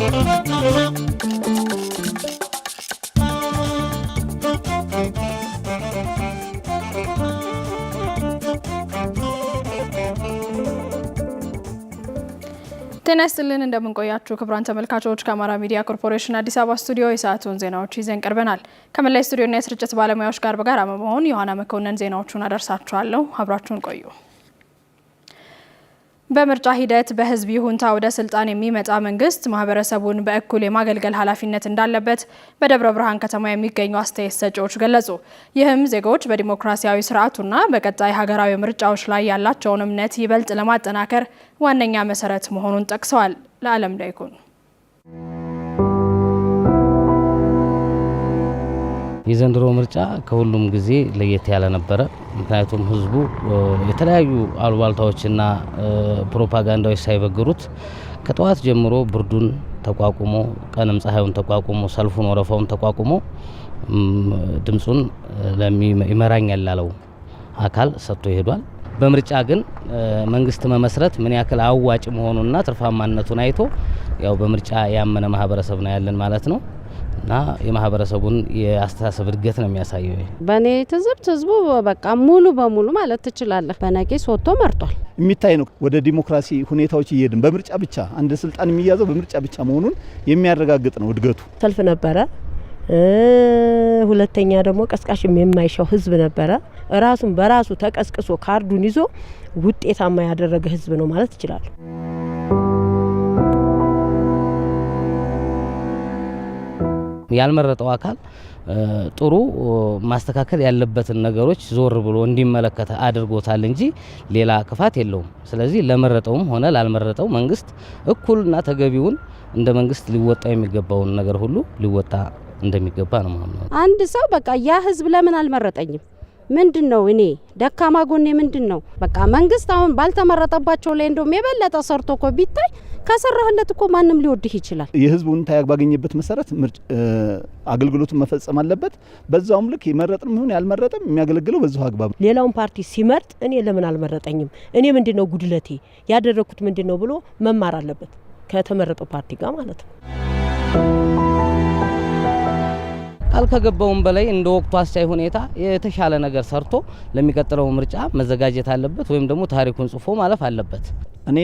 ጤና ይስጥልን እንደምንቆያችሁ ክቡራን ተመልካቾች ከአማራ ሚዲያ ኮርፖሬሽን አዲስ አበባ ስቱዲዮ የሰዓቱን ዜናዎች ይዘን ቀርበናል። ከመላይ ስቱዲዮና የስርጭት ባለሙያዎች ጋር በጋራ በመሆን ዮሐና መኮንን ዜናዎቹን አደርሳችኋለሁ። አብራችሁን ቆዩ። በምርጫ ሂደት በህዝብ ይሁንታ ወደ ስልጣን የሚመጣ መንግስት ማህበረሰቡን በእኩል የማገልገል ኃላፊነት እንዳለበት በደብረ ብርሃን ከተማ የሚገኙ አስተያየት ሰጪዎች ገለጹ። ይህም ዜጎች በዲሞክራሲያዊ ስርዓቱና በቀጣይ ሀገራዊ ምርጫዎች ላይ ያላቸውን እምነት ይበልጥ ለማጠናከር ዋነኛ መሰረት መሆኑን ጠቅሰዋል። ለዓለም ዳይኩን የዘንድሮ ምርጫ ከሁሉም ጊዜ ለየት ያለ ነበረ። ምክንያቱም ህዝቡ የተለያዩ አሉባልታዎችና ፕሮፓጋንዳዎች ሳይበግሩት ከጠዋት ጀምሮ ብርዱን ተቋቁሞ ቀንም ፀሐዩን ተቋቁሞ ሰልፉን ወረፋውን ተቋቁሞ ድምጹን ይመራኛል ላለው አካል ሰጥቶ ይሄዷል። በምርጫ ግን መንግስት መመስረት ምን ያክል አዋጭ መሆኑንና ትርፋማነቱን አይቶ ያው በምርጫ ያመነ ማህበረሰብ ነው ያለን ማለት ነው። እና የማህበረሰቡን የአስተሳሰብ እድገት ነው የሚያሳየው። በኔ ትዝብት ህዝቡ በቃ ሙሉ በሙሉ ማለት ትችላለህ በነቂስ ወጥቶ መርጧል። የሚታይ ነው። ወደ ዲሞክራሲ ሁኔታዎች እየሄድን በምርጫ ብቻ አንድ ስልጣን የሚያዘው በምርጫ ብቻ መሆኑን የሚያረጋግጥ ነው እድገቱ። ሰልፍ ነበረ። ሁለተኛ ደግሞ ቀስቃሽም የማይሻው ህዝብ ነበረ። ራሱን በራሱ ተቀስቅሶ ካርዱን ይዞ ውጤታማ ያደረገ ህዝብ ነው ማለት ይችላል። ያልመረጠው አካል ጥሩ ማስተካከል ያለበትን ነገሮች ዞር ብሎ እንዲመለከተ አድርጎታል እንጂ ሌላ ክፋት የለውም። ስለዚህ ለመረጠውም ሆነ ላልመረጠው መንግስት እኩልና ተገቢውን እንደ መንግስት ሊወጣ የሚገባውን ነገር ሁሉ ሊወጣ እንደሚገባ ነው ማለት ነው። አንድ ሰው በቃ ያ ህዝብ ለምን አልመረጠኝም? ምንድነው እኔ ደካማ ጎኔ ምንድነው? በቃ መንግስት አሁን ባልተመረጠባቸው ላይ እንደውም የበለጠ ሰርቶ እኮ ቢታይ ከሰራህለት እኮ ማንም ሊወድህ ይችላል። የህዝቡን ታያግ ባገኘበት መሰረት አገልግሎቱን መፈጸም አለበት። በዛውም ልክ የመረጥም ይሁን ያልመረጠም የሚያገለግለው በዛው አግባብ። ሌላውን ፓርቲ ሲመርጥ እኔ ለምን አልመረጠኝም? እኔ ምንድነው ጉድለቴ? ያደረኩት ምንድነው ብሎ መማር አለበት ከተመረጠው ፓርቲ ጋር ማለት ነው። ቃል ከገባውም በላይ እንደ ወቅቱ አስቻይ ሁኔታ የተሻለ ነገር ሰርቶ ለሚቀጥለው ምርጫ መዘጋጀት አለበት ወይም ደግሞ ታሪኩን ጽፎ ማለፍ አለበት። እኔ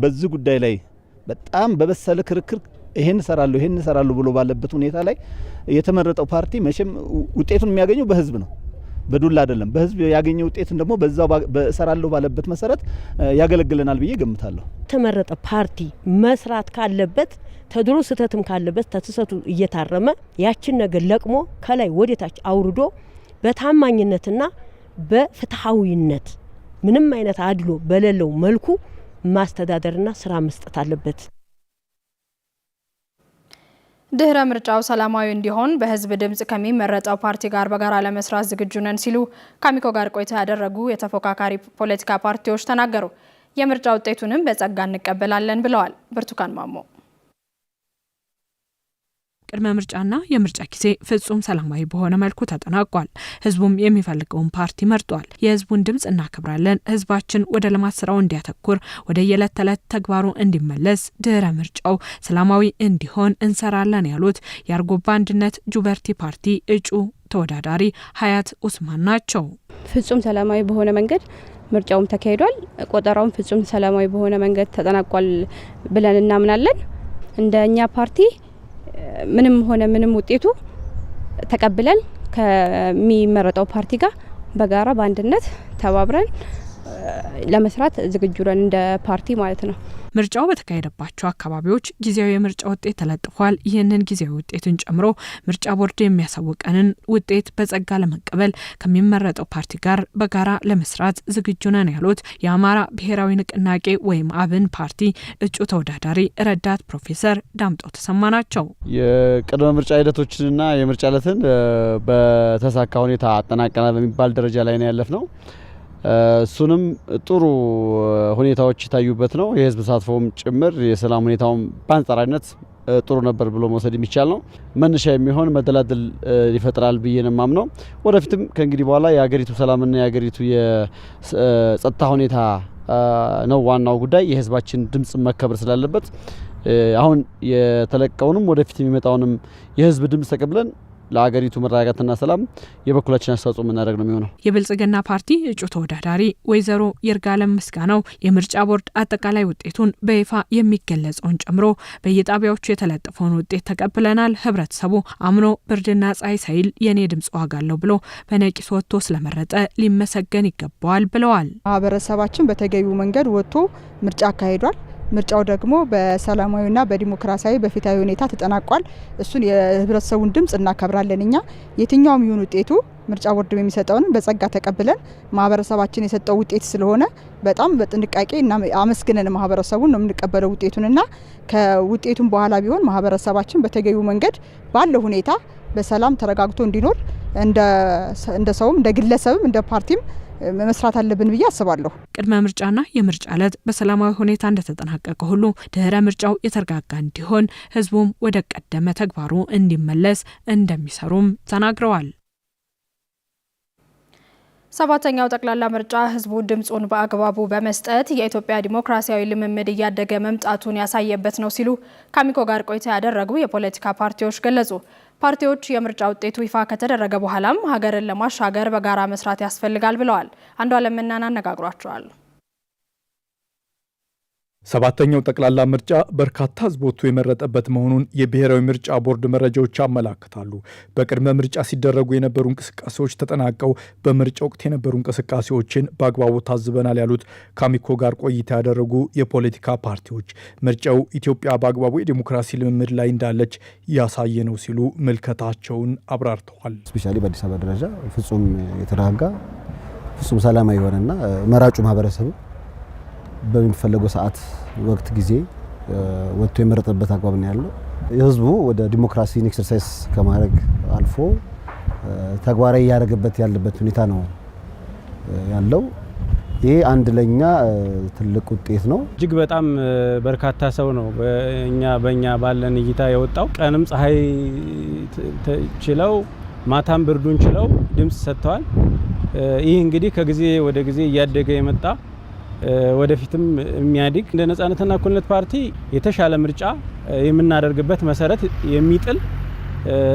በዚህ ጉዳይ ላይ በጣም በበሰለ ክርክር ይሄን ሰራለሁ ብሎ ባለበት ሁኔታ ላይ የተመረጠው ፓርቲ መቼም ውጤቱን የሚያገኘው በህዝብ ነው፣ በዱላ አይደለም። በህዝብ ያገኘው ውጤትን ደግሞ በዛው በሰራለሁ ባለበት መሰረት ያገለግለናል ብዬ ገምታለሁ። የተመረጠ ፓርቲ መስራት ካለበት ተድሮ ስተትም ካለበት ተተሰቱ እየታረመ ያችን ነገር ለቅሞ ከላይ ወደታች አውርዶ በታማኝነትና በፍትሃዊነት ምንም አይነት አድሎ በሌለው መልኩ ማስተዳደርና ስራ መስጠት አለበት። ድህረ ምርጫው ሰላማዊ እንዲሆን በህዝብ ድምጽ ከሚመረጠው ፓርቲ ጋር በጋራ ለመስራት ዝግጁ ነን ሲሉ ከአሚኮ ጋር ቆይታ ያደረጉ የተፎካካሪ ፖለቲካ ፓርቲዎች ተናገሩ። የምርጫ ውጤቱንም በጸጋ እንቀበላለን ብለዋል። ብርቱካን ማሞ ቅድመ ምርጫና የምርጫ ጊዜ ፍጹም ሰላማዊ በሆነ መልኩ ተጠናቋል። ህዝቡም የሚፈልገውን ፓርቲ መርጧል። የህዝቡን ድምጽ እናከብራለን። ህዝባችን ወደ ልማት ስራው እንዲያተኩር፣ ወደ የዕለት ተዕለት ተግባሩ እንዲመለስ፣ ድህረ ምርጫው ሰላማዊ እንዲሆን እንሰራለን ያሉት የአርጎባ አንድነት ጁበርቲ ፓርቲ እጩ ተወዳዳሪ ሀያት ኡስማን ናቸው። ፍጹም ሰላማዊ በሆነ መንገድ ምርጫውም ተካሂዷል። ቆጠራውም ፍጹም ሰላማዊ በሆነ መንገድ ተጠናቋል ብለን እናምናለን። እንደኛ ፓርቲ ምንም ውጤቱ ተቀብለን ከሚመረጠው ፓርቲ ጋር በጋራ በአንድነት ተባብረን ለመስራት ዝግጁ ነን እንደ ፓርቲ ማለት ነው። ምርጫው በተካሄደባቸው አካባቢዎች ጊዜያዊ የምርጫ ውጤት ተለጥፏል። ይህንን ጊዜያዊ ውጤቱን ጨምሮ ምርጫ ቦርድ የሚያሳውቀንን ውጤት በጸጋ ለመቀበል ከሚመረጠው ፓርቲ ጋር በጋራ ለመስራት ዝግጁ ነን ያሉት የአማራ ብሔራዊ ንቅናቄ ወይም አብን ፓርቲ እጩ ተወዳዳሪ ረዳት ፕሮፌሰር ዳምጠው ተሰማ ናቸው። የቅድመ ምርጫ ሂደቶችንና የምርጫ ዕለትን በተሳካ ሁኔታ አጠናቀናል በሚባል ደረጃ ላይ ነው ያለፍነው። እሱንም ጥሩ ሁኔታዎች ታዩበት ነው። የህዝብ ተሳትፎም ጭምር የሰላም ሁኔታውም በአንጻራዊነት ጥሩ ነበር ብሎ መውሰድ የሚቻል ነው። መነሻ የሚሆን መደላደል ይፈጥራል ብዬ ነው የማምነው። ወደፊትም ከእንግዲህ በኋላ የሀገሪቱ ሰላምና የሀገሪቱ የጸጥታ ሁኔታ ነው ዋናው ጉዳይ። የህዝባችን ድምጽ መከበር ስላለበት አሁን የተለቀውንም ወደፊት የሚመጣውንም የህዝብ ድምጽ ተቀብለን ለሀገሪቱ መረጋጋትና ሰላም የበኩላችን አስተዋጽኦ የምናደርግ ነው የሚሆነው። የብልጽግና ፓርቲ እጩ ተወዳዳሪ ወይዘሮ ይርጋለም ምስጋናው የምርጫ ቦርድ አጠቃላይ ውጤቱን በይፋ የሚገለጸውን ጨምሮ በየጣቢያዎቹ የተለጠፈውን ውጤት ተቀብለናል፣ ህብረተሰቡ አምኖ ብርድና ፀሐይ ሳይል የኔ ድምጽ ዋጋ አለው ብሎ በነቂስ ወጥቶ ስለመረጠ ሊመሰገን ይገባዋል ብለዋል። ማህበረሰባችን በተገቢው መንገድ ወጥቶ ምርጫ አካሂዷል። ምርጫው ደግሞ በሰላማዊና በዲሞክራሲያዊ በፍትሃዊ ሁኔታ ተጠናቋል። እሱን የህብረተሰቡን ድምጽ እናከብራለን። እኛ የትኛውም ይሁን ውጤቱ ምርጫ ቦርድ የሚሰጠውን በጸጋ ተቀብለን ማህበረሰባችን የሰጠው ውጤት ስለሆነ በጣም በጥንቃቄ እና አመስግነን ማህበረሰቡን ነው የምንቀበለው ውጤቱንና ከውጤቱን በኋላ ቢሆን ማህበረሰባችን በተገቢው መንገድ ባለው ሁኔታ በሰላም ተረጋግቶ እንዲኖር እንደ ሰውም እንደ ግለሰብም እንደ ፓርቲም መስራት አለብን ብዬ አስባለሁ። ቅድመ ምርጫና የምርጫ ዕለት በሰላማዊ ሁኔታ እንደተጠናቀቀ ሁሉ ድህረ ምርጫው የተረጋጋ እንዲሆን ህዝቡም ወደ ቀደመ ተግባሩ እንዲመለስ እንደሚሰሩም ተናግረዋል። ሰባተኛው ጠቅላላ ምርጫ ህዝቡ ድምጹን በአግባቡ በመስጠት የኢትዮጵያ ዲሞክራሲያዊ ልምምድ እያደገ መምጣቱን ያሳየበት ነው ሲሉ ከአሚኮ ጋር ቆይታ ያደረጉ የፖለቲካ ፓርቲዎች ገለጹ። ፓርቲዎች የምርጫ ውጤቱ ይፋ ከተደረገ በኋላም ሀገርን ለማሻገር በጋራ መስራት ያስፈልጋል ብለዋል። አንዷለም መናን አነጋግሯቸዋል። ሰባተኛው ጠቅላላ ምርጫ በርካታ ህዝብ ወጥቶ የመረጠበት መሆኑን የብሔራዊ ምርጫ ቦርድ መረጃዎች ያመላክታሉ። በቅድመ ምርጫ ሲደረጉ የነበሩ እንቅስቃሴዎች ተጠናቀው በምርጫ ወቅት የነበሩ እንቅስቃሴዎችን በአግባቡ ታዝበናል ያሉት ከአሚኮ ጋር ቆይታ ያደረጉ የፖለቲካ ፓርቲዎች ምርጫው ኢትዮጵያ በአግባቡ የዲሞክራሲ ልምምድ ላይ እንዳለች ያሳየ ነው ሲሉ ምልከታቸውን አብራርተዋል። ስፔሻሊ በአዲስ አበባ ደረጃ ፍጹም የተረጋጋ ፍጹም ሰላማዊ የሆነና መራጩ ማህበረሰብ በሚፈለገው ሰዓት ወቅት ጊዜ ወጥቶ የመረጠበት አግባብ ነው ያለው። የህዝቡ ወደ ዲሞክራሲን ኤክሰርሳይዝ ከማድረግ አልፎ ተግባራዊ ያደረገበት ያለበት ሁኔታ ነው ያለው። ይሄ አንድ ለኛ ትልቅ ውጤት ነው። እጅግ በጣም በርካታ ሰው ነው በእኛ ባለን እይታ የወጣው። ቀንም ፀሐይ ችለው ማታም ብርዱን ችለው ድምጽ ሰጥተዋል። ይህ እንግዲህ ከጊዜ ወደ ጊዜ እያደገ የመጣ ወደፊትም የሚያድግ እንደ ነጻነትና እኩልነት ፓርቲ የተሻለ ምርጫ የምናደርግበት መሰረት የሚጥል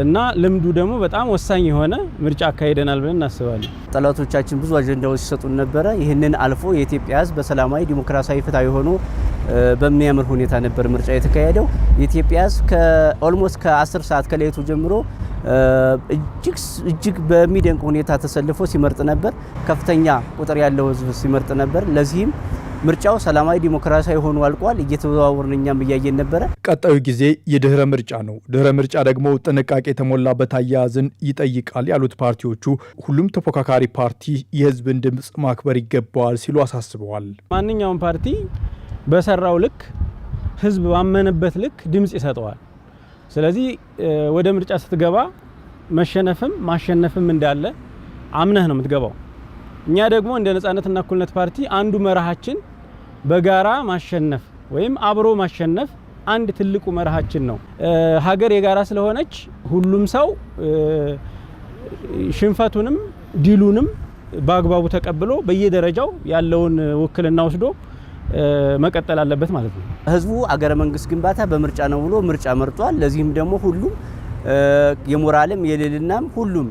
እና ልምዱ ደግሞ በጣም ወሳኝ የሆነ ምርጫ አካሂደናል ብለን እናስባለን። ጠላቶቻችን ብዙ አጀንዳዎች ሲሰጡን ነበረ። ይህንን አልፎ የኢትዮጵያ ህዝብ በሰላማዊ ዲሞክራሲያዊ ፍትሃዊ ሆኖ በሚያምር ሁኔታ ነበር ምርጫ የተካሄደው። የኢትዮጵያ ህዝብ ከኦልሞስት ከ10 ሰዓት ከሌቱ ጀምሮ እጅግ በሚደንቅ ሁኔታ ተሰልፎ ሲመርጥ ነበር። ከፍተኛ ቁጥር ያለው ህዝብ ሲመርጥ ነበር። ለዚህም ምርጫው ሰላማዊ ዲሞክራሲያዊ ሆኖ አልቋል። እየተዘዋወርን እኛም እያየን ነበረ። ቀጣዩ ጊዜ የድህረ ምርጫ ነው። ድህረ ምርጫ ደግሞ ጥንቃቄ የተሞላበት አያያዝን ይጠይቃል ያሉት ፓርቲዎቹ ሁሉም ተፎካካሪ ፓርቲ የህዝብን ድምጽ ማክበር ይገባዋል ሲሉ አሳስበዋል። ማንኛውም ፓርቲ በሰራው ልክ ህዝብ ባመነበት ልክ ድምጽ ይሰጠዋል። ስለዚህ ወደ ምርጫ ስትገባ መሸነፍም ማሸነፍም እንዳለ አምነህ ነው የምትገባው። እኛ ደግሞ እንደ ነጻነትና እኩልነት ፓርቲ አንዱ መርሃችን በጋራ ማሸነፍ ወይም አብሮ ማሸነፍ አንድ ትልቁ መርሃችን ነው። ሀገር የጋራ ስለሆነች ሁሉም ሰው ሽንፈቱንም ድሉንም በአግባቡ ተቀብሎ በየደረጃው ያለውን ውክልና ወስዶ መቀጠል አለበት ማለት ነው። ህዝቡ አገረ መንግስት ግንባታ በምርጫ ነው ብሎ ምርጫ መርጧል። ለዚህም ደግሞ ሁሉም የሞራልም የልልናም ሁሉም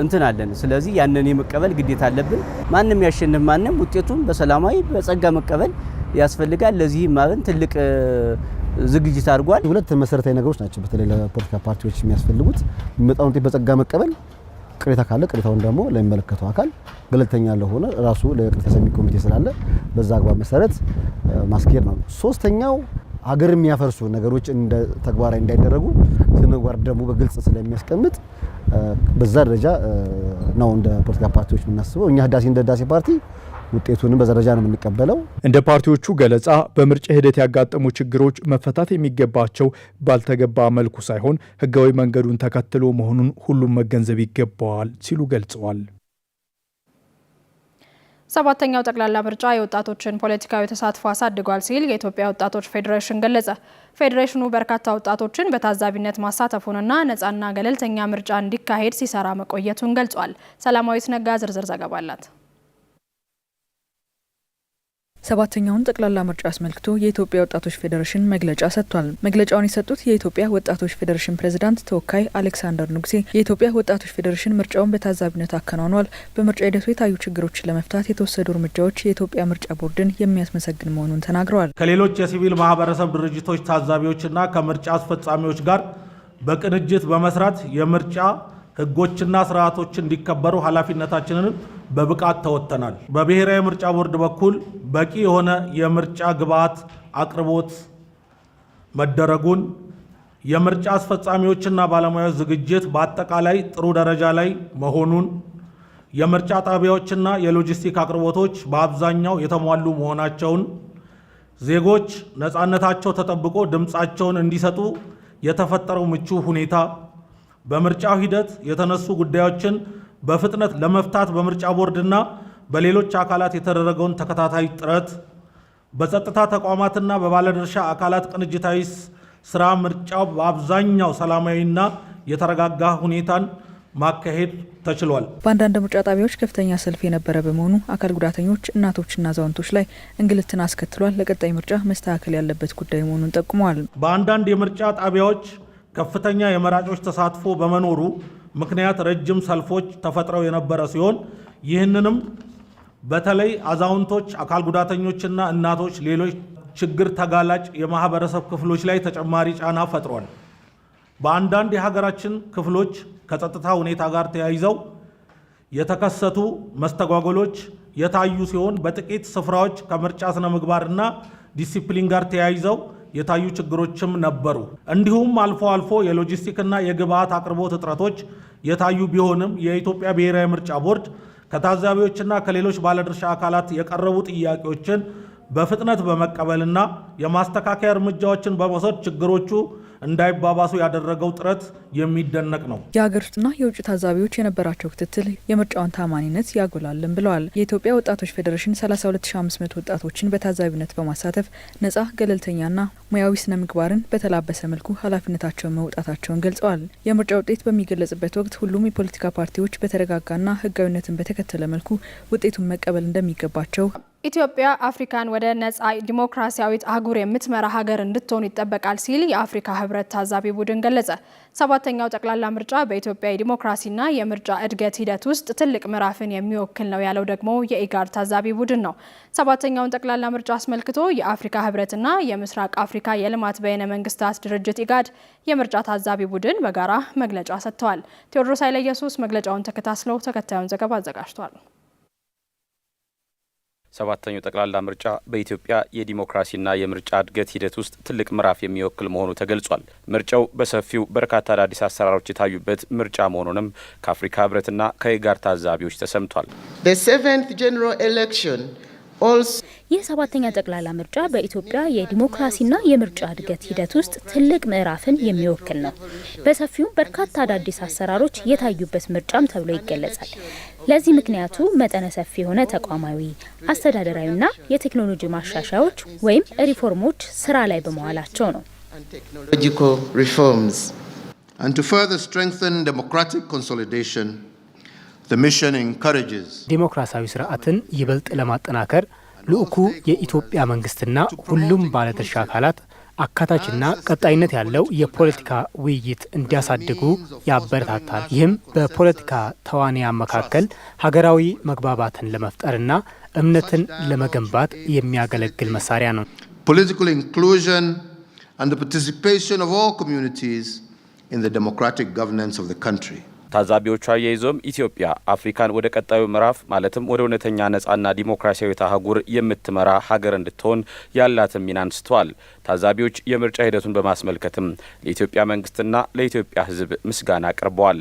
እንትን አለን። ስለዚህ ያንን የመቀበል ግዴታ አለብን። ማንም ያሸንፍ ማንም ውጤቱን በሰላማዊ በጸጋ መቀበል ያስፈልጋል። ለዚህም ማብን ትልቅ ዝግጅት አድርጓል። ሁለት መሰረታዊ ነገሮች ናቸው በተለይ ለፖለቲካ ፓርቲዎች የሚያስፈልጉት። የሚመጣውን ውጤት በጸጋ መቀበል፣ ቅሬታ ካለ ቅሬታውን ደግሞ ለሚመለከተው አካል ገለልተኛ ለሆነ ራሱ ለቅሬታ ሰሚ ኮሚቴ ስላለ በዛ አግባብ መሰረት ማስኬድ ነው። ሶስተኛው ሀገር የሚያፈርሱ ነገሮች እንደ ተግባራዊ እንዳይደረጉ ስነጓር ደግሞ በግልጽ ስለሚያስቀምጥ በዛ ደረጃ ነው እንደ ፖለቲካ ፓርቲዎች የምናስበው። እኛ እንደ ህዳሴ ፓርቲ ውጤቱንም በዛ ደረጃ ነው የምንቀበለው። እንደ ፓርቲዎቹ ገለጻ በምርጫ ሂደት ያጋጠሙ ችግሮች መፈታት የሚገባቸው ባልተገባ መልኩ ሳይሆን ህጋዊ መንገዱን ተከትሎ መሆኑን ሁሉም መገንዘብ ይገባዋል ሲሉ ገልጸዋል። ሰባተኛው ጠቅላላ ምርጫ የወጣቶችን ፖለቲካዊ ተሳትፎ አሳድጓል ሲል የኢትዮጵያ ወጣቶች ፌዴሬሽን ገለጸ። ፌዴሬሽኑ በርካታ ወጣቶችን በታዛቢነት ማሳተፉንና ነፃና ገለልተኛ ምርጫ እንዲካሄድ ሲሰራ መቆየቱን ገልጿል። ሰላማዊት ነጋ ዝርዝር ዘገባ አላት። 7ኛውን ጠቅላላ ምርጫ አስመልክቶ የኢትዮጵያ ወጣቶች ፌዴሬሽን መግለጫ ሰጥቷል። መግለጫውን የሰጡት የኢትዮጵያ ወጣቶች ፌዴሬሽን ፕሬዝዳንት ተወካይ አሌክሳንደር ንጉሴ የኢትዮጵያ ወጣቶች ፌዴሬሽን ምርጫውን በታዛቢነት አከናውኗል። በምርጫ ሂደቱ የታዩ ችግሮችን ለመፍታት የተወሰዱ እርምጃዎች የኢትዮጵያ ምርጫ ቦርድን የሚያስመሰግን መሆኑን ተናግረዋል። ከሌሎች የሲቪል ማህበረሰብ ድርጅቶች ታዛቢዎችና ከምርጫ አስፈጻሚዎች ጋር በቅንጅት በመስራት የምርጫ ህጎችና ስርዓቶች እንዲከበሩ ኃላፊነታችንን በብቃት ተወጥተናል። በብሔራዊ ምርጫ ቦርድ በኩል በቂ የሆነ የምርጫ ግብዓት አቅርቦት መደረጉን፣ የምርጫ አስፈጻሚዎችና ባለሙያዎች ዝግጅት በአጠቃላይ ጥሩ ደረጃ ላይ መሆኑን፣ የምርጫ ጣቢያዎችና የሎጂስቲክ አቅርቦቶች በአብዛኛው የተሟሉ መሆናቸውን፣ ዜጎች ነፃነታቸው ተጠብቆ ድምፃቸውን እንዲሰጡ የተፈጠረው ምቹ ሁኔታ፣ በምርጫው ሂደት የተነሱ ጉዳዮችን በፍጥነት ለመፍታት በምርጫ ቦርድና በሌሎች አካላት የተደረገውን ተከታታይ ጥረት፣ በጸጥታ ተቋማትና በባለድርሻ አካላት ቅንጅታዊ ስራ ምርጫው በአብዛኛው ሰላማዊና የተረጋጋ ሁኔታን ማካሄድ ተችሏል። በአንዳንድ ምርጫ ጣቢያዎች ከፍተኛ ሰልፍ የነበረ በመሆኑ አካል ጉዳተኞች፣ እናቶችና አዛውንቶች ላይ እንግልትን አስከትሏል። ለቀጣይ ምርጫ መስተካከል ያለበት ጉዳይ መሆኑን ጠቁመዋል። በአንዳንድ የምርጫ ጣቢያዎች ከፍተኛ የመራጮች ተሳትፎ በመኖሩ ምክንያት ረጅም ሰልፎች ተፈጥረው የነበረ ሲሆን ይህንንም በተለይ አዛውንቶች፣ አካል ጉዳተኞችና እናቶች፣ ሌሎች ችግር ተጋላጭ የማህበረሰብ ክፍሎች ላይ ተጨማሪ ጫና ፈጥሯል። በአንዳንድ የሀገራችን ክፍሎች ከጸጥታ ሁኔታ ጋር ተያይዘው የተከሰቱ መስተጓጎሎች የታዩ ሲሆን በጥቂት ስፍራዎች ከምርጫ ስነ ምግባርና ዲሲፕሊን ጋር ተያይዘው የታዩ ችግሮችም ነበሩ። እንዲሁም አልፎ አልፎ የሎጂስቲክና የግብዓት አቅርቦት እጥረቶች የታዩ ቢሆንም የኢትዮጵያ ብሔራዊ ምርጫ ቦርድ ከታዛቢዎችና ከሌሎች ባለድርሻ አካላት የቀረቡ ጥያቄዎችን በፍጥነት በመቀበልና የማስተካከያ እርምጃዎችን በመውሰድ ችግሮቹ እንዳይባባሱ ያደረገው ጥረት የሚደነቅ ነው። የሀገር ውስጥና የውጭ ታዛቢዎች የነበራቸው ክትትል የምርጫውን ታማኒነት ያጎላልን ብለዋል። የኢትዮጵያ ወጣቶች ፌዴሬሽን 32500 ወጣቶችን በታዛቢነት በማሳተፍ ነጻ፣ ገለልተኛና ሙያዊ ስነ ምግባርን በተላበሰ መልኩ ኃላፊነታቸውን መውጣታቸውን ገልጸዋል። የምርጫ ውጤት በሚገለጽበት ወቅት ሁሉም የፖለቲካ ፓርቲዎች በተረጋጋና ሕጋዊነትን በተከተለ መልኩ ውጤቱን መቀበል እንደሚገባቸው ኢትዮጵያ አፍሪካን ወደ ነጻ ዲሞክራሲያዊት አህጉር የምትመራ ሀገር እንድትሆን ይጠበቃል ሲል የአፍሪካ ህብረት ታዛቢ ቡድን ገለጸ። 7ኛው ጠቅላላ ምርጫ በኢትዮጵያ የዲሞክራሲና የምርጫ እድገት ሂደት ውስጥ ትልቅ ምዕራፍን የሚወክል ነው ያለው ደግሞ የኢጋድ ታዛቢ ቡድን ነው። 7ኛውን ጠቅላላ ምርጫ አስመልክቶ የአፍሪካ ህብረትና የምስራቅ አፍሪካ የልማት በይነ መንግስታት ድርጅት ኢጋድ የምርጫ ታዛቢ ቡድን በጋራ መግለጫ ሰጥተዋል። ቴዎድሮስ ኃይለየሱስ መግለጫውን ተከታትለው ተከታዩን ዘገባ አዘጋጅቷል። 7ኛው ጠቅላላ ምርጫ በኢትዮጵያ የዲሞክራሲና የምርጫ እድገት ሂደት ውስጥ ትልቅ ምዕራፍ የሚወክል መሆኑ ተገልጿል። ምርጫው በሰፊው በርካታ አዳዲስ አሰራሮች የታዩበት ምርጫ መሆኑንም ከአፍሪካ ህብረትና ከኢጋድ ታዛቢዎች ተሰምቷል። ይህ 7ኛ ጠቅላላ ምርጫ በኢትዮጵያ የዲሞክራሲና የምርጫ እድገት ሂደት ውስጥ ትልቅ ምዕራፍን የሚወክል ነው። በሰፊው በርካታ አዳዲስ አሰራሮች የታዩበት ምርጫም ተብሎ ይገለጻል። ለዚህ ምክንያቱ መጠነ ሰፊ የሆነ ተቋማዊ፣ አስተዳደራዊና የቴክኖሎጂ ማሻሻያዎች ወይም ሪፎርሞች ስራ ላይ በመዋላቸው ነው። ዲሞክራሲያዊ ስርዓትን ይበልጥ ለማጠናከር ልኡኩ የኢትዮጵያ መንግስትና ሁሉም ባለድርሻ አካላት አካታችና ቀጣይነት ያለው የፖለቲካ ውይይት እንዲያሳድጉ ያበረታታል። ይህም በፖለቲካ ተዋንያን መካከል ሀገራዊ መግባባትን ለመፍጠርና እምነትን ለመገንባት የሚያገለግል መሳሪያ ነው። Political inclusion and the participation of all communities in the democratic governance of the country. ታዛቢዎቹ አያይዘውም ኢትዮጵያ አፍሪካን ወደ ቀጣዩ ምዕራፍ ማለትም ወደ እውነተኛ ነጻና ዲሞክራሲያዊት አህጉር የምትመራ ሀገር እንድትሆን ያላትን ሚና አንስተዋል። ታዛቢዎች የምርጫ ሂደቱን በማስመልከትም ለኢትዮጵያ መንግስትና ለኢትዮጵያ ሕዝብ ምስጋና አቅርበዋል።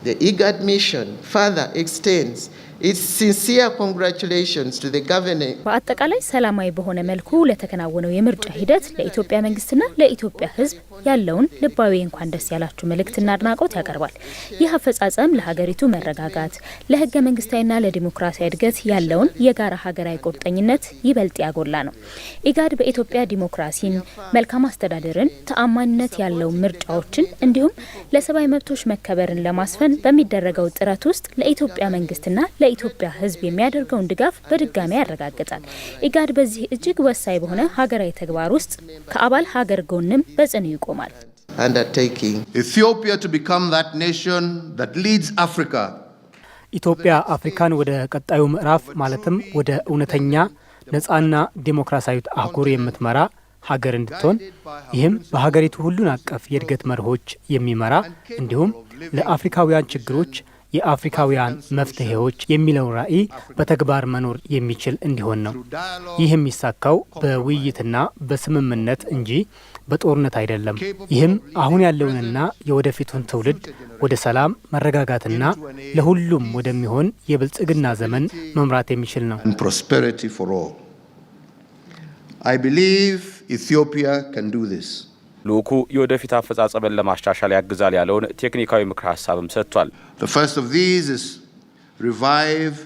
The IGAD mission further extends its sincere congratulations to the governing. በአጠቃላይ ሰላማዊ በሆነ መልኩ ለተከናወነው የምርጫ ሂደት ለኢትዮጵያ መንግስትና ለኢትዮጵያ ሕዝብ ያለውን ልባዊ እንኳን ደስ ያላችሁ መልእክትና አድናቆት ያቀርባል። ይህ አፈጻጸም ለሀገሪቱ መረጋጋት፣ ለህገ መንግስታዊና ለዲሞክራሲያዊ እድገት ያለውን የጋራ ሀገራዊ ቁርጠኝነት ይበልጥ ያጎላ ነው። ኢጋድ በኢትዮጵያ ዲሞክራሲን፣ መልካም አስተዳደርን፣ ተአማኒነት ያለው ምርጫዎችን እንዲሁም ለሰብአዊ መብቶች መከበርን ለማስፈን በሚደረገው ጥረት ውስጥ ለኢትዮጵያ መንግስትና ለኢትዮጵያ ሕዝብ የሚያደርገውን ድጋፍ በድጋሚ ያረጋግጣል። ኢጋድ በዚህ እጅግ ወሳኝ በሆነ ሀገራዊ ተግባር ውስጥ ከአባል ሀገር ጎንም በጽኑ ይቆማል። Undertaking Ethiopia to become that nation that leads Africa. ኢትዮጵያ አፍሪካን ወደ ቀጣዩ ምዕራፍ ማለትም ወደ እውነተኛ ነጻና ዲሞክራሲያዊት አህጉር የምትመራ ሀገር እንድትሆን ይህም በሀገሪቱ ሁሉን አቀፍ የእድገት መርሆች የሚመራ እንዲሁም ለአፍሪካውያን ችግሮች የአፍሪካውያን መፍትሄዎች የሚለው ራዕይ በተግባር መኖር የሚችል እንዲሆን ነው። ይህ የሚሳካው በውይይትና በስምምነት እንጂ በጦርነት አይደለም። ይህም አሁን ያለውንና የወደፊቱን ትውልድ ወደ ሰላም መረጋጋትና ለሁሉም ወደሚሆን የብልጽግና ዘመን መምራት የሚችል ነው። Prosperity for all. I believe Ethiopia can do this. ልኡኩ የወደፊት አፈጻጸምን ለማሻሻል ያግዛል ያለውን ቴክኒካዊ ምክር ሀሳብም ሰጥቷል። The first of these is revive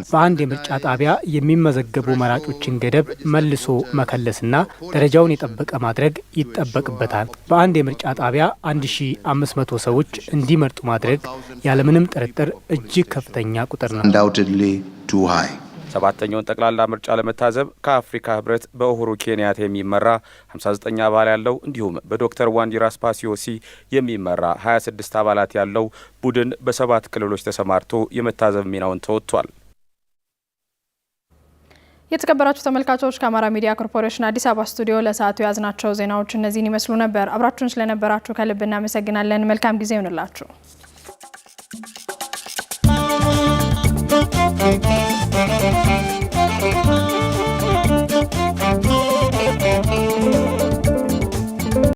በአንድ የምርጫ ጣቢያ የሚመዘገቡ መራጮችን ገደብ መልሶ መከለስና ደረጃውን የጠበቀ ማድረግ ይጠበቅበታል። በአንድ የምርጫ ጣቢያ 1500 ሰዎች እንዲመርጡ ማድረግ ያለምንም ጥርጥር እጅግ ከፍተኛ ቁጥር ነው። Undoubtedly too high. ሰባተኛውን ጠቅላላ ምርጫ ለመታዘብ ከአፍሪካ ህብረት በኡሁሩ ኬንያታ የሚመራ 59 አባል ያለው እንዲሁም በዶክተር ዋንዲራ ስፓሲዮሲ የሚመራ 26 አባላት ያለው ቡድን በ7 ክልሎች ተሰማርቶ የመታዘብ ሚናውን ተወጥቷል። የተከበራችሁ ተመልካቾች ከአማራ ሚዲያ ኮርፖሬሽን አዲስ አበባ ስቱዲዮ ለሰዓቱ ያዝናቸው ዜናዎች እነዚህን ይመስሉ ነበር። አብራችሁን ስለነበራችሁ ከልብ እናመሰግናለን። መልካም ጊዜ ይሁንላችሁ።